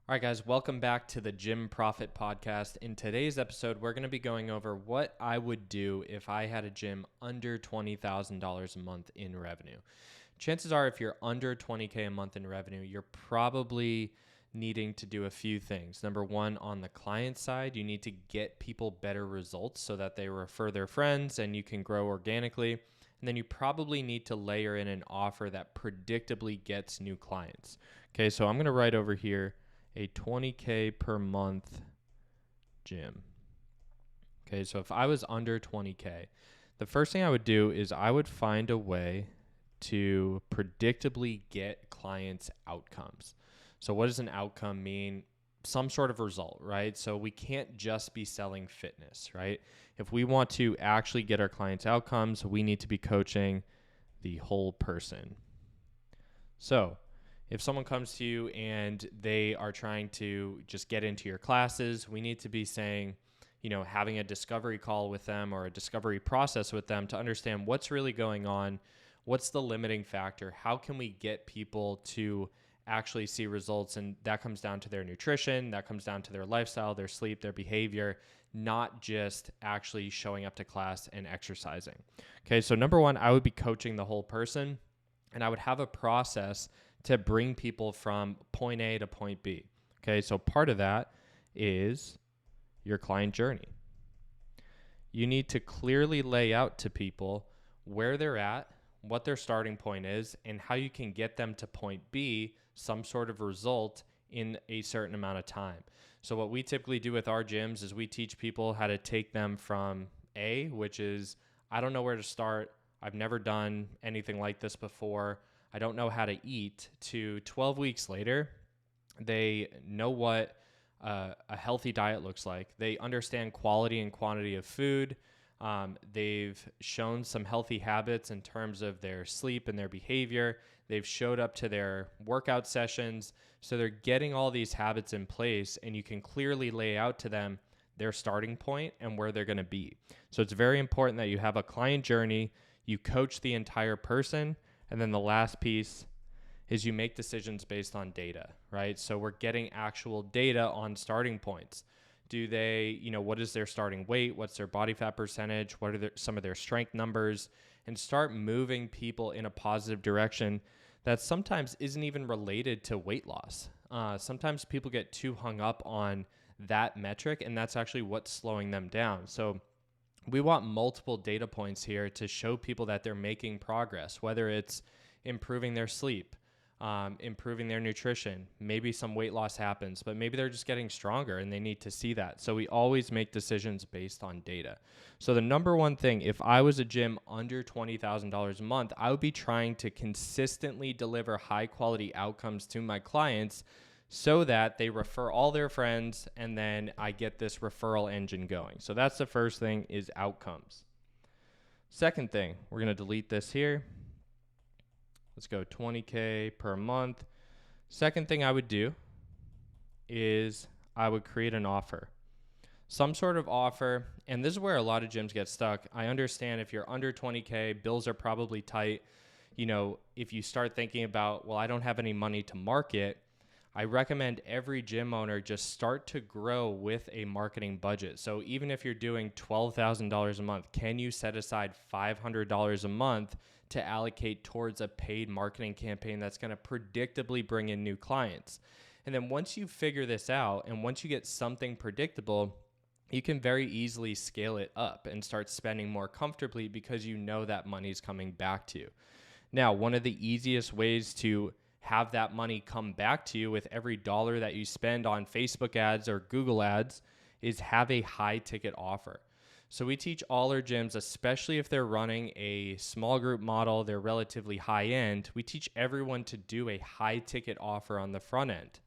All right, guys, welcome back to the Gym Profit Podcast. In today's episode, we're going to be going over what I would do if I had a gym under $20,000 a month in revenue. Chances are, if you're under 20K a month in revenue, you're probably needing to do a few things. Number one, on the client side, you need to get people better results so that they refer their friends and you can grow organically. And then you probably need to layer in an offer that predictably gets new clients. Okay, so I'm going to write over here a 20K per month gym. Okay, so if I was under 20K, the first thing I would do is I would find a way to predictably get clients outcomes. So what does an outcome mean? Some sort of result, right? So we can't just be selling fitness, right? If we want to actually get our clients outcomes, we need to be coaching the whole person. So if someone comes to you and they are trying to just get into your classes, we need to be saying, having a discovery call with them or a discovery process with them to understand what's really going on, what's the limiting factor, how can we get people to actually see results. And that comes down to their nutrition, that comes down to their lifestyle, their sleep, their behavior, not just actually showing up to class and exercising. Okay, so number one, I would be coaching the whole person, and I would have a process to bring people from point A to point B. Okay, so part of that is your client journey. You need to clearly lay out to people where they're at, what their starting point is, and how you can get them to point B, some sort of result in a certain amount of time. So what we typically do with our gyms is we teach people how to take them from A, which is, I don't know where to start, I've never done anything like this before, I don't know how to eat, to 12 weeks later, they know what a healthy diet looks like. They understand quality and quantity of food. They've shown some healthy habits in terms of their sleep and their behavior. They've showed up to their workout sessions. So they're getting all these habits in place, and you can clearly lay out to them their starting point and where they're going to be. So it's very important that you have a client journey, you coach the entire person, and then the last piece is you make decisions based on data, right? So we're getting actual data on starting points. Do they, what is their starting weight? What's their body fat percentage? What are some of their strength numbers? And start moving people in a positive direction that sometimes isn't even related to weight loss. Sometimes people get too hung up on that metric, and that's actually what's slowing them down. So we want multiple data points here to show people that they're making progress, whether it's improving their sleep, improving their nutrition, maybe some weight loss happens, but maybe they're just getting stronger and they need to see that. So we always make decisions based on data. So the number one thing, if I was a gym under $20,000 a month, I would be trying to consistently deliver high quality outcomes to my clients so that they refer all their friends, and then I get this referral engine going. So that's the first thing, is outcomes. Second thing, we're going to delete this here. Let's go 20K per month. Second thing I would do is I would create an offer. Some sort of offer, and this is where a lot of gyms get stuck. I understand if you're under 20K, bills are probably tight. If you start thinking about, well, I don't have any money to market, I recommend every gym owner just start to grow with a marketing budget. So even if you're doing $12,000 a month, can you set aside $500 a month to allocate towards a paid marketing campaign that's going to predictably bring in new clients? And then once you figure this out and once you get something predictable, you can very easily scale it up and start spending more comfortably because you know that money's coming back to you. Now, one of the easiest ways to have that money come back to you with every dollar that you spend on Facebook ads or Google ads is have a high ticket offer. So we teach all our gyms, especially if they're running a small group model, they're relatively high end, we teach everyone to do a high ticket offer on the front end.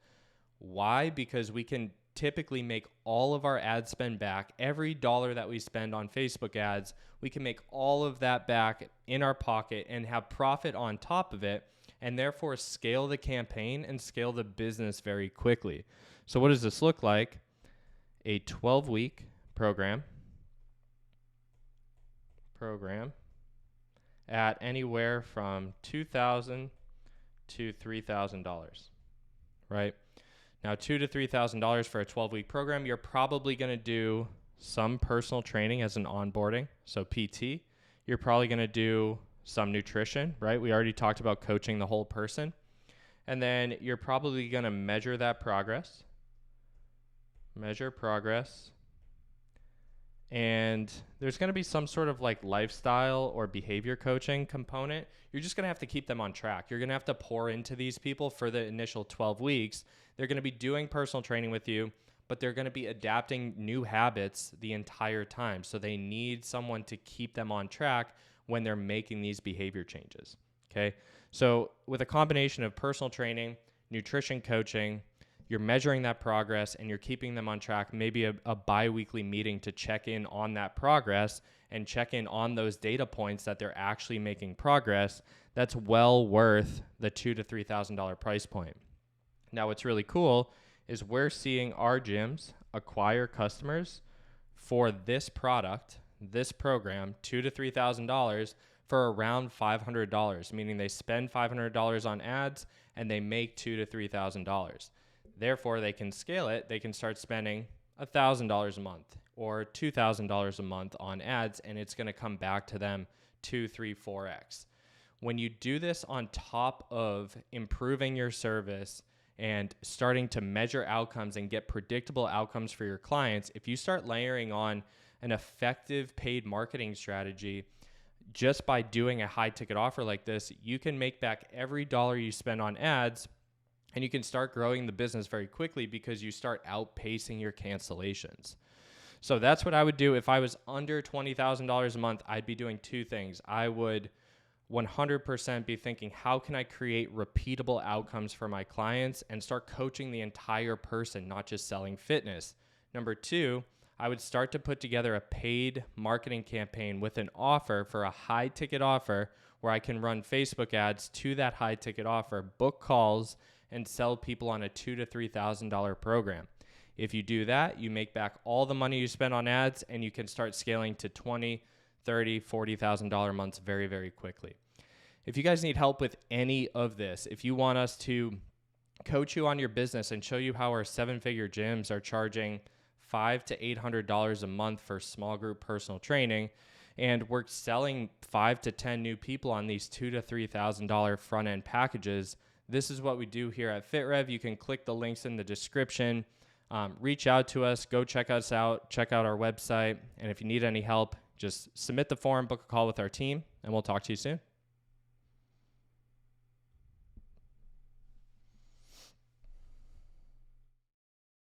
Why? Because we can typically make all of our ad spend back. Every dollar that we spend on Facebook ads, we can make all of that back in our pocket and have profit on top of it, and therefore scale the campaign and scale the business very quickly. So what does this look like? A 12-week program at anywhere from $2,000 to $3,000, right? Now, $2,000 to $3,000 for a 12-week program, you're probably going to do some personal training as an onboarding, so PT. You're probably going to do some nutrition, right? We already talked about coaching the whole person. And then you're probably going to measure that progress. Measure progress. And there's going to be some sort of like lifestyle or behavior coaching component. You're just going to have to keep them on track. You're going to have to pour into these people for the initial 12 weeks. They're going to be doing personal training with you, but they're going to be adapting new habits the entire time. So they need someone to keep them on track when they're making these behavior changes. Okay. So with a combination of personal training, nutrition coaching, you're measuring that progress and you're keeping them on track, maybe a bi-weekly meeting to check in on that progress and check in on those data points that they're actually making progress. That's well worth the $2,000 to $3,000 price point. Now, what's really cool is we're seeing our gyms acquire customers for this product, this program, $2,000 to $3,000 for around $500, meaning they spend $500 on ads and they make $2,000 to $3,000. Therefore, they can scale it. They can start spending $1,000 a month or $2,000 a month on ads, and it's going to come back to them 2, 3, 4x. When you do this on top of improving your service and starting to measure outcomes and get predictable outcomes for your clients, if you start layering on an effective paid marketing strategy just by doing a high ticket offer like this, you can make back every dollar you spend on ads. And you can start growing the business very quickly because you start outpacing your cancellations. So that's what I would do. If I was under $20,000 a month, I'd be doing two things. I would 100% be thinking, how can I create repeatable outcomes for my clients and start coaching the entire person, not just selling fitness. Number two, I would start to put together a paid marketing campaign with an offer for a high ticket offer where I can run Facebook ads to that high ticket offer, book calls, and sell people on a $2,000 to $3,000 program. If you do that, you make back all the money you spend on ads and you can start scaling to $20,000, $30,000, $40,000 months very, very quickly. If you guys need help with any of this, if you want us to coach you on your business and show you how our 7-figure gyms are charging $500 to $800 a month for small group personal training, and we're selling 5 to 10 new people on these $2,000 to $3,000 front end packages, this is what we do here at FitRev. You can click the links in the description, reach out to us, go check us out, check out our website. And if you need any help, just submit the form, book a call with our team, and we'll talk to you soon.